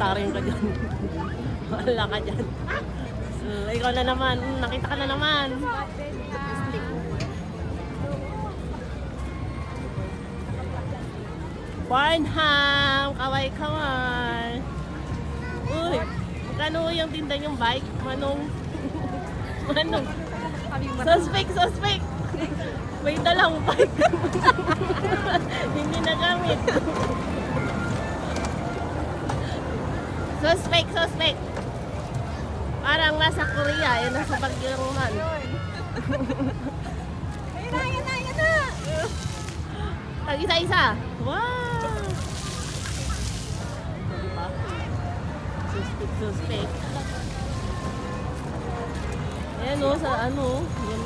komentarin ka dyan. Wala ka dyan. Ikaw na naman. Nakita ka na naman. Barnham! Kaway-kaway! Uy! Magkano yung tinda yung bike? Manong? Manong? Suspect! Suspect! May dalang bike. Hindi nagamit. Suspect! Suspect! Parang nasa Korea. Yan nasa Bagyoman. Ayun na, ayun na, ayun na! Tag isa-isa. Wow! Diba? Suspect, suspect. Ayan o, sa ano, yun